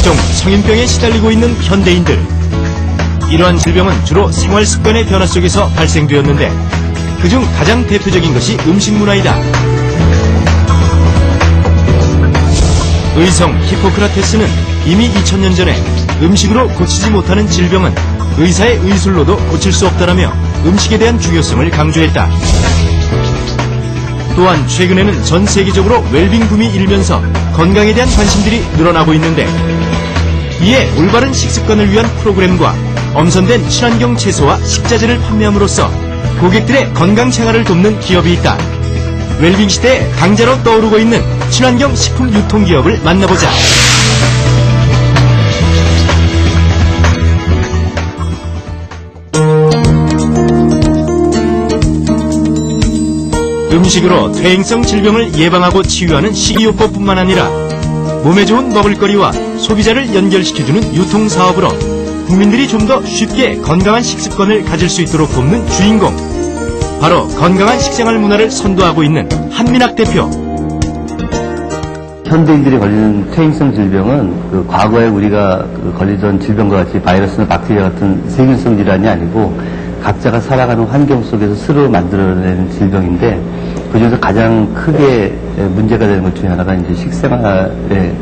각종 성인병에 시달리고 있는 현대인들. 이러한 질병은 주로 생활 습관의 변화 속에서 발생되었는데 그중 가장 대표적인 것이 음식 문화이다. 의성 히포크라테스는 이미 2000년 전에 음식으로 고치지 못하는 질병은 의사의 의술로도 고칠 수 없다라며 음식에 대한 중요성을 강조했다. 또한 최근에는 전 세계적으로 웰빙 붐이 일면서 건강에 대한 관심들이 늘어나고 있는데 이에 올바른 식습관을 위한 프로그램과 엄선된 친환경 채소와 식자재를 판매함으로써 고객들의 건강 생활을 돕는 기업이 있다. 웰빙 시대의 강자로 떠오르고 있는 친환경 식품 유통기업을 만나보자. 음식으로 퇴행성 질병을 예방하고 치유하는 식이요법뿐만 아니라 몸에 좋은 먹을거리와 소비자를 연결시켜주는 유통사업으로 국민들이 좀 더 쉽게 건강한 식습관을 가질 수 있도록 돕는 주인공. 바로 건강한 식생활 문화를 선도하고 있는 한민학 대표. 현대인들이 걸리는 퇴행성 질병은 과거에 우리가 걸리던 질병과 같이 바이러스나 박테리아 같은 세균성 질환이 아니고 각자가 살아가는 환경 속에서 스스로 만들어내는 질병인데 그중에서 가장 크게 문제가 되는 것 중에 하나가 이제 식생활의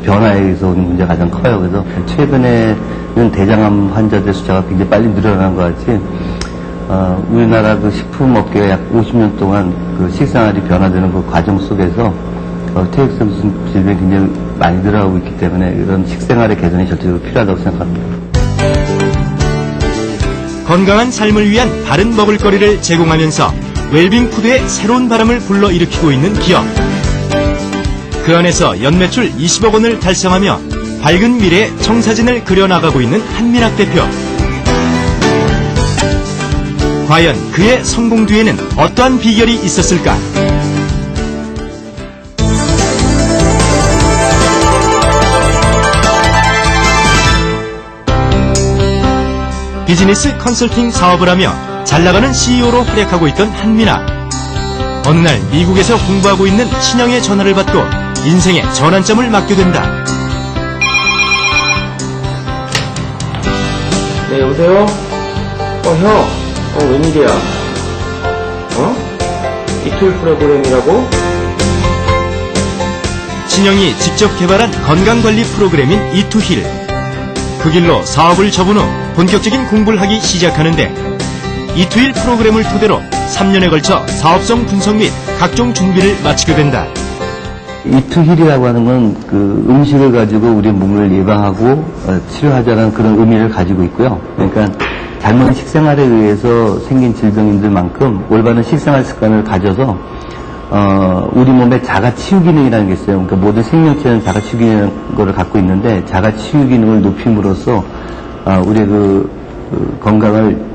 변화에 의해서 오는 문제가 가장 커요. 그래서 최근에는 대장암 환자들 숫자가 굉장히 빨리 늘어나는 것 같이 우리나라 식품업계가 약 50년 동안 식생활이 변화되는 그 과정 속에서 퇴행성 질병이 굉장히 많이 늘어나고 있기 때문에 이런 식생활의 개선이 절대적으로 필요하다고 생각합니다. 건강한 삶을 위한 바른 먹을거리를 제공하면서 웰빙 푸드의 새로운 바람을 불러일으키고 있는 기업. 그 안에서 연매출 20억 원을 달성하며 밝은 미래의 청사진을 그려나가고 있는 한민학 대표. 과연 그의 성공 뒤에는 어떠한 비결이 있었을까? 비즈니스 컨설팅 사업을 하며 잘나가는 CEO로 활약하고 있던 한민학. 어느 날 미국에서 공부하고 있는 친형의 전화를 받고 인생의 전환점을 맞게 된다. 네, 여보세요? 형. 웬일이야? 이틀 프로그램이라고? 친형이 직접 개발한 건강관리 프로그램인 이투힐. 그 길로 사업을 접은 후 본격적인 공부를 하기 시작하는데 이투힐 프로그램을 토대로 3년에 걸쳐 사업성 분석 및 각종 준비를 마치게 된다. 이투힐이라고 하는 건 음식을 가지고 우리 몸을 예방하고 치료하자는 그런 의미를 가지고 있고요. 그러니까 잘못된 식생활에 의해서 생긴 질병인들만큼 올바른 식생활 습관을 가져서 우리 몸에 자가치유 기능이라는 게 있어요. 그러니까 모든 생명체는 자가치유 기능을 갖고 있는데 자가치유 기능을 높임으로써 우리의 건강을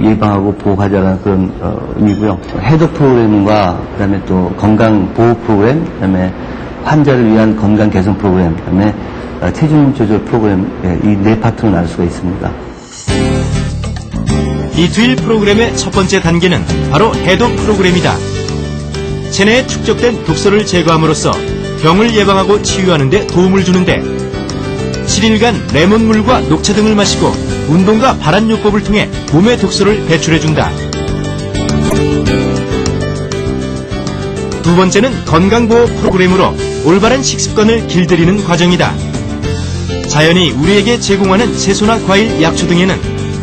예방하고 보호하자는 그런 의미고요. 해독 프로그램과 그다음에 또 건강 보호 프로그램, 그다음에 환자를 위한 건강 개선 프로그램, 그다음에 체중 조절 프로그램, 이 네 파트로 나눌 수가 있습니다. 이투힐 프로그램의 첫 번째 단계는 바로 해독 프로그램이다. 체내에 축적된 독소를 제거함으로써 병을 예방하고 치유하는 데 도움을 주는데 7일간 레몬물과 녹차 등을 마시고 운동과 발한요법을 통해 몸의 독소를 배출해준다. 두 번째는 건강보호 프로그램으로 올바른 식습관을 길들이는 과정이다. 자연이 우리에게 제공하는 채소나 과일, 약초 등에는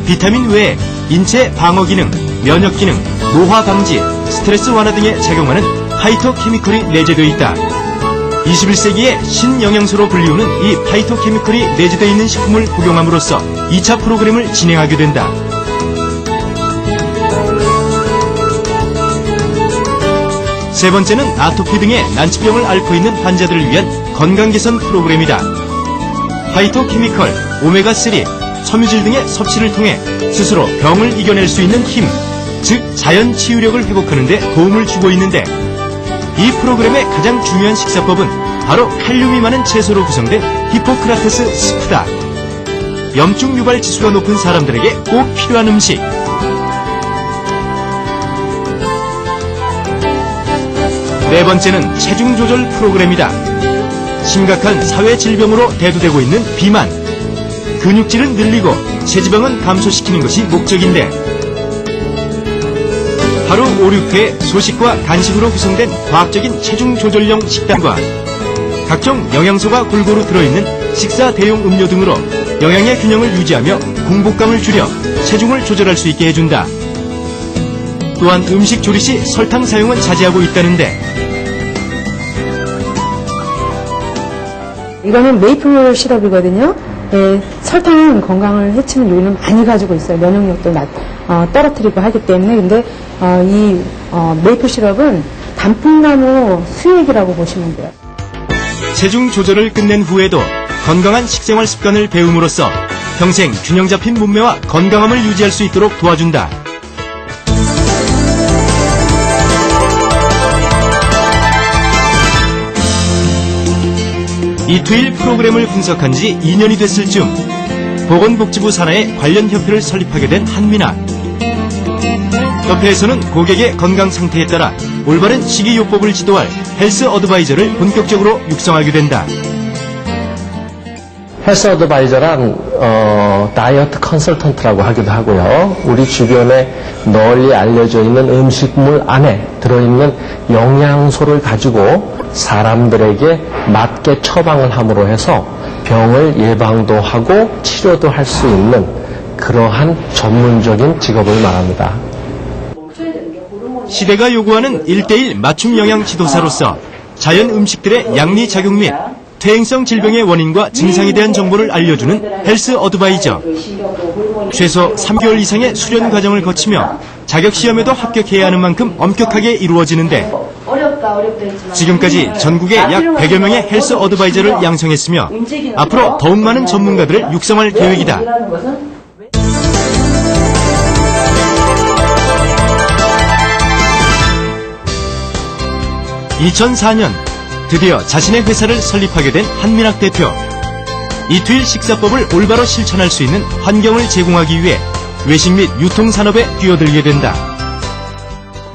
비타민 외에 인체 방어기능, 면역기능, 노화방지, 스트레스 완화 등에 작용하는 파이토케미컬이 내재되어 있다. 21세기의 신영양소로 불리우는 이 파이토케미컬이 내재되어 있는 식품을 복용함으로써 2차 프로그램을 진행하게 된다. 세 번째는 아토피 등의 난치병을 앓고 있는 환자들을 위한 건강개선 프로그램이다. 파이토케미컬, 오메가3, 섬유질 등의 섭취를 통해 스스로 병을 이겨낼 수 있는 힘, 즉 자연 치유력을 회복하는 데 도움을 주고 있는데 이 프로그램의 가장 중요한 식사법은 바로 칼륨이 많은 채소로 구성된 히포크라테스 스프다. 염증 유발 지수가 높은 사람들에게 꼭 필요한 음식. 네 번째는 체중 조절 프로그램이다. 심각한 사회 질병으로 대두되고 있는 비만. 근육질은 늘리고 체지방은 감소시키는 것이 목적인데 하루 5, 6회 소식과 간식으로 구성된 과학적인 체중 조절용 식단과 각종 영양소가 골고루 들어있는 식사 대용 음료 등으로 영양의 균형을 유지하며 공복감을 줄여 체중을 조절할 수 있게 해준다. 또한 음식 조리 시 설탕 사용은 자제하고 있다는데 이거는 메이플 시럽이거든요. 예, 설탕은 건강을 해치는 요인을 많이 가지고 있어요. 면역력도 떨어뜨리고 하기 때문에. 근데 이 메이플 시럽은 단풍나무 수액이라고 보시면 돼요. 체중 조절을 끝낸 후에도 건강한 식생활 습관을 배움으로써 평생 균형 잡힌 몸매와 건강함을 유지할 수 있도록 도와준다. 이투일 프로그램을 분석한 지 2년이 됐을 즈음 보건복지부 산하에 관련 협회를 설립하게 된 한민아. 협회에서는 고객의 건강 상태에 따라 올바른 식이요법을 지도할 헬스 어드바이저를 본격적으로 육성하게 된다. 헬스 어드바이저란 다이어트 컨설턴트라고 하기도 하고요. 우리 주변에 널리 알려져 있는 음식물 안에 들어있는 영양소를 가지고 사람들에게 맞게 처방을 함으로 해서 병을 예방도 하고 치료도 할 수 있는 그러한 전문적인 직업을 말합니다. 시대가 요구하는 1:1 맞춤 영양 지도사로서 자연 음식들의 양리 작용 및 퇴행성 질병의 원인과 증상에 대한 정보를 알려주는 헬스 어드바이저. 최소 3개월 이상의 수련 과정을 거치며 자격시험에도 합격해야 하는 만큼 엄격하게 이루어지는데 지금까지 전국에 약 100여 명의 헬스 어드바이저를 양성했으며 앞으로 더욱 많은 전문가들을 육성할 계획이다. 2004년 드디어 자신의 회사를 설립하게 된 한민학 대표. 이투일 식사법을 올바로 실천할 수 있는 환경을 제공하기 위해 외식 및 유통산업에 뛰어들게 된다.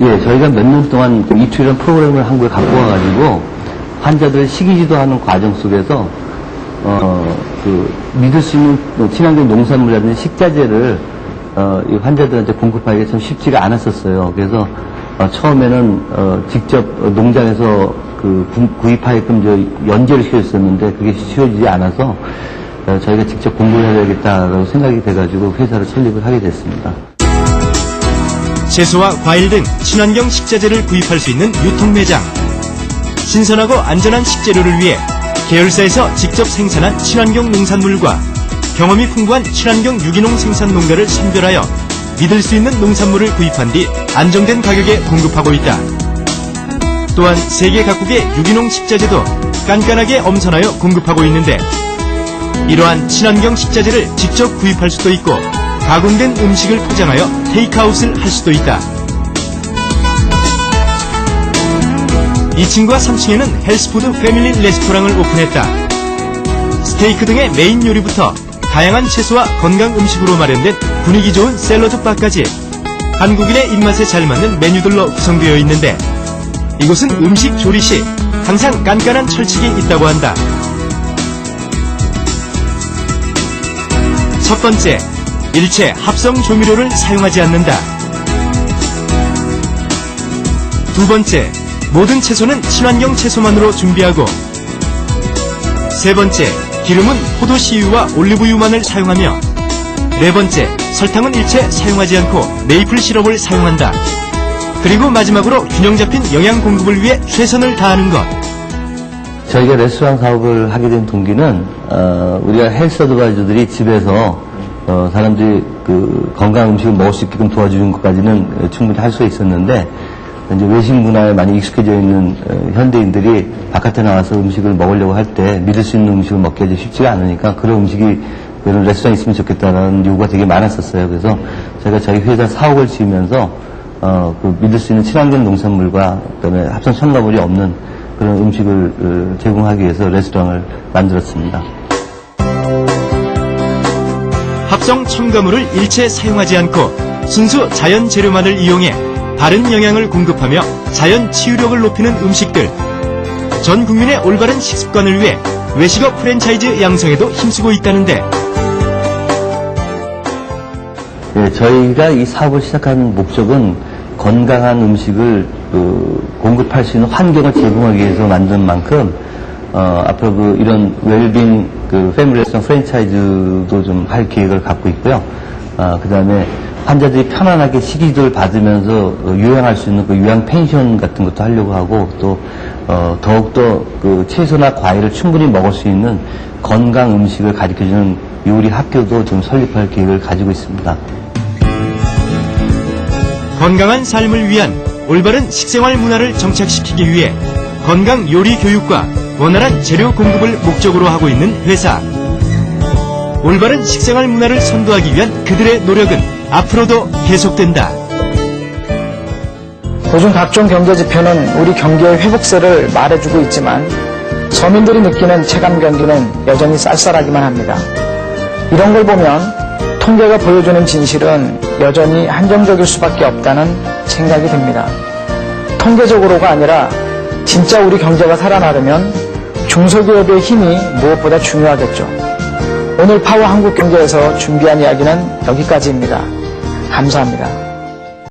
예, 저희가 몇 년 동안 이투일이라는 프로그램을 한국에 갖고 와가지고 환자들을 식이지도하는 과정 속에서 믿을 수 있는 친환경 농산물이라든지 식자재를 이 환자들한테 공급하기가 참 쉽지가 않았었어요. 그래서 처음에는 직접 농장에서 구입하게끔 연재를 시켰었는데 그게 쉬워지지 않아서 저희가 직접 공부를 해야겠다라고 생각이 돼가지고 회사를 설립을 하게 됐습니다. 채소와 과일 등 친환경 식자재를 구입할 수 있는 유통매장. 신선하고 안전한 식재료를 위해 계열사에서 직접 생산한 친환경 농산물과 경험이 풍부한 친환경 유기농 생산 농가를 선별하여 믿을 수 있는 농산물을 구입한 뒤 안정된 가격에 공급하고 있다. 또한 세계 각국의 유기농 식자재도 깐깐하게 엄선하여 공급하고 있는데 이러한 친환경 식자재를 직접 구입할 수도 있고 가공된 음식을 포장하여 테이크아웃을 할 수도 있다. 2층과 3층에는 헬스푸드 패밀리 레스토랑을 오픈했다. 스테이크 등의 메인 요리부터 다양한 채소와 건강 음식으로 마련된 분위기 좋은 샐러드 바까지 한국인의 입맛에 잘 맞는 메뉴들로 구성되어 있는데 이곳은 음식 조리 시 항상 깐깐한 철칙이 있다고 한다. 첫 번째, 일체 합성 조미료를 사용하지 않는다. 두 번째, 모든 채소는 친환경 채소만으로 준비하고 세 번째, 기름은 포도 씨유와 올리브유만을 사용하며 네 번째, 설탕은 일체 사용하지 않고 메이플 시럽을 사용한다. 그리고 마지막으로 균형 잡힌 영양 공급을 위해 최선을 다하는 것. 저희가 레스토랑 사업을 하게 된 동기는 우리가 헬스 어드바이저들이 집에서 사람들이 건강 음식을 먹을 수 있게끔 도와주는 것까지는 충분히 할 수 있었는데 이제 외식 문화에 많이 익숙해져 있는 현대인들이 바깥에 나와서 음식을 먹으려고 할 때 믿을 수 있는 음식을 먹기가 쉽지가 않으니까 그런 음식이 이런 레스토랑에 있으면 좋겠다는 요구가 되게 많았었어요. 그래서 저희가 저희 회사 사옥을 지으면서 믿을 수 있는 친환경 농산물과 그다음에 합성 첨가물이 없는 그런 음식을 제공하기 위해서 레스토랑을 만들었습니다. 합성 첨가물을 일체 사용하지 않고 순수 자연 재료만을 이용해 바른 영양을 공급하며 자연 치유력을 높이는 음식들. 전 국민의 올바른 식습관을 위해 외식업 프랜차이즈 양성에도 힘쓰고 있다는데 예, 저희가 이 사업을 시작하는 목적은 건강한 음식을 공급할 수 있는 환경을 제공하기 위해서 만든 만큼 앞으로 이런 웰빙 패밀리 레스토랑 프랜차이즈도 좀 할 계획을 갖고 있고요. 그 다음에 환자들이 편안하게 식이를 받으면서 요양할 수 있는 요양 펜션 같은 것도 하려고 하고 또 더욱더 채소나 과일을 충분히 먹을 수 있는 건강 음식을 가르쳐주는 요리 학교도 좀 설립할 계획을 가지고 있습니다. 건강한 삶을 위한 올바른 식생활 문화를 정착시키기 위해 건강 요리 교육과 원활한 재료 공급을 목적으로 하고 있는 회사. 올바른 식생활 문화를 선도하기 위한 그들의 노력은 앞으로도 계속된다. 요즘 각종 경제 지표는 우리 경기의 회복세를 말해주고 있지만 서민들이 느끼는 체감 경기는 여전히 쌀쌀하기만 합니다. 이런 걸 보면 통계가 보여주는 진실은 여전히 한정적일 수밖에 없다는 생각이 듭니다. 통계적으로가 아니라 진짜 우리 경제가 살아나려면 중소기업의 힘이 무엇보다 중요하겠죠. 오늘 파워 한국경제에서 준비한 이야기는 여기까지입니다. 감사합니다.